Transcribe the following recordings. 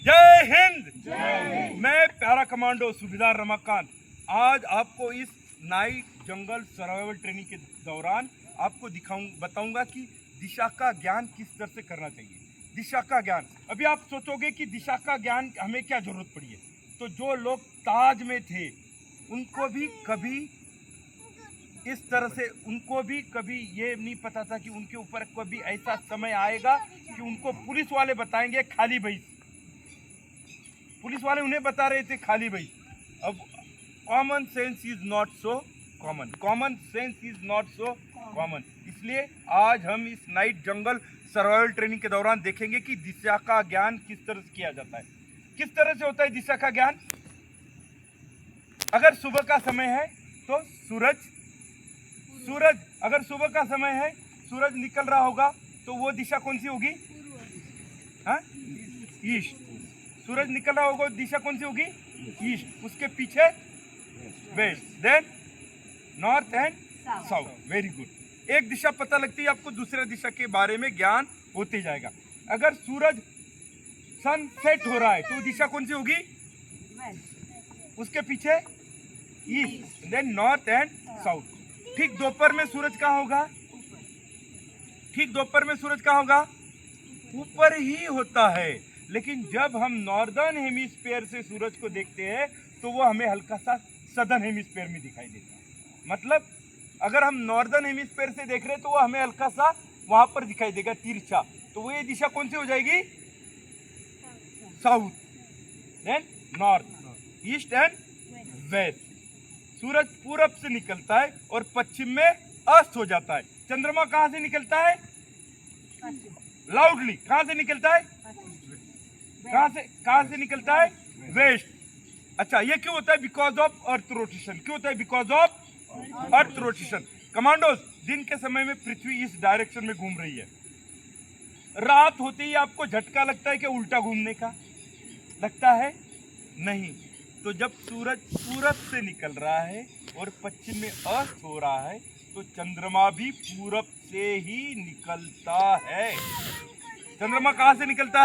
जय हिंद। मैं para commando सूबेदार रमाकांत आज आपको इस नाइट जंगल सर्वाइवल ट्रेनिंग के दौरान आपको बताऊंगा कि दिशा का ज्ञान किस तरह से करना चाहिए। दिशा का ज्ञान, अभी आप सोचोगे कि दिशा का ज्ञान हमें क्या जरूरत पड़ी है, तो जो लोग ताज में थे उनको भी कभी इस तरह से ये नहीं पता था कि उनके ऊपर कभी ऐसा समय आएगा कि उनको पुलिस वाले बताएंगे खाली भाई। पुलिस वाले उन्हें बता रहे थे खाली भाई। अब common sense is not so common, इसलिए आज हम इस नाइट जंगल सर्वाइवल ट्रेनिंग के दौरान देखेंगे कि दिशा का ज्ञान किस तरह से किया जाता है। किस तरह से होता है दिशा का ज्ञान? अगर सुबह का समय है तो सूरज अगर सुबह का समय है, सूरज निकल रहा होगा तो वो दिशा कौन सी होगी? हाँ, ईस्ट। सूरज निकल रहा होगा, दिशा कौन सी होगी? ईस्ट। उसके पीछे west, then north and south. Very good. एक दिशा पता लगती है आपको, दूसरे दिशा के बारे में ज्ञान होते जाएगा। अगर सूरज सनसेट हो रहा है तो दिशा कौन सी होगी? उसके पीछे east, then north and south. ठीक दोपहर में सूरज कहाँ होगा? ऊपर ही होता है। लेकिन जब हम नॉर्दर्न हेमिस्फीयर से सूरज को देखते हैं तो वो हमें हल्का सा सदर्न हेमिस्फीयर में दिखाई देता है। मतलब अगर हम नॉर्दर्न हेमिस्फीयर से देख रहे हैं तो वो हमें हल्का सा वहां पर दिखाई देगा, तिरछा। तो वो ये दिशा कौन सी हो जाएगी? South, then north, east and west. सूरज पूरब से निकलता है और पश्चिम में अस्त हो जाता है। चंद्रमा कहां से निकलता है? लाउडली, कहां से निकलता है? कहां से निकलता है? वेस्ट। अच्छा, ये क्यों होता है? Because of earth rotation. क्यों होता है? Because of earth rotation. Commandos, दिन के समय में पृथ्वी इस डायरेक्शन में घूम रही है। रात होते ही आपको झटका लगता है कि उल्टा घूमने का लगता है? नहीं। तो जब सूरज पूरब से निकल रहा है और पश्चिम में अस्त हो रहा है तो चंद्रमा भी पूरब से ही निकलता है। चंद्रमा कहां से निकलता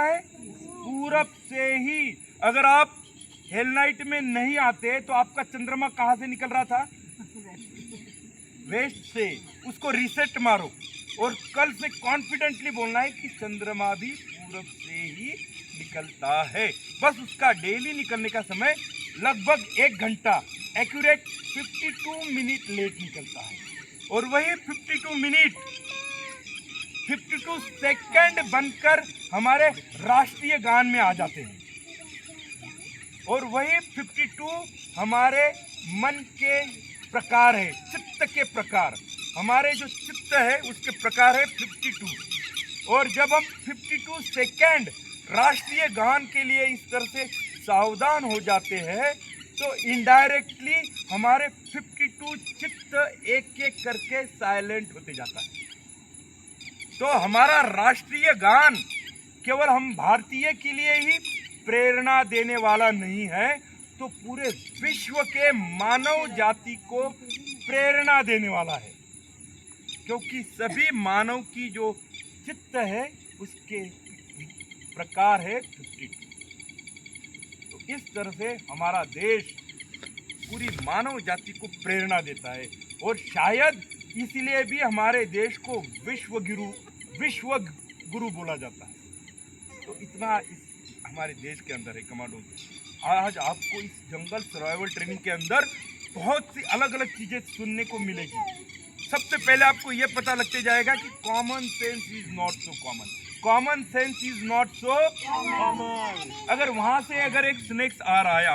है? पूरब से ही। अगर आप हेल नाइट में नहीं आते तो आपका चंद्रमा कहां से निकल रहा था? वेस्ट से। उसको रीसेट मारो और कल से कॉन्फिडेंटली बोलना है कि चंद्रमा भी पूरब से ही निकलता है। बस उसका डेली निकलने का समय लगभग 1 घंटा, एक्यूरेट 52 मिनट लेट निकलता है। और वही 52 सेकंड बनकर हमारे राष्ट्रीय गान में आ जाते हैं। और वही 52 हमारे मन के प्रकार है, चित्त के प्रकार। हमारे जो चित्त है उसके प्रकार है 52। और जब हम 52 सेकंड राष्ट्रीय गान के लिए इस तरह से सावधान हो जाते हैं तो इनडायरेक्टली हमारे 52 चित्त एक एक करके साइलेंट होते जाता है। तो हमारा राष्ट्रीय गान केवल हम भारतीय के लिए ही प्रेरणा देने वाला नहीं है, तो पूरे विश्व के मानव जाति को प्रेरणा देने वाला है। क्योंकि सभी मानव की जो चित्त है उसके प्रकार है 52। तो इस तरह से हमारा देश पूरी मानव जाति को प्रेरणा देता है और शायद इसलिए भी हमारे देश को विश्व गुरु बोला जाता है। तो इतना इस हमारे देश के अंदर है कमांडो। आज आपको इस जंगल सर्वाइवल ट्रेनिंग के अंदर बहुत सी अलग अलग चीजें सुनने को मिलेगी। सबसे पहले आपको यह पता लगते जाएगा कि common sense is not so common. अगर वहां से एक स्नेक्स आ रहा है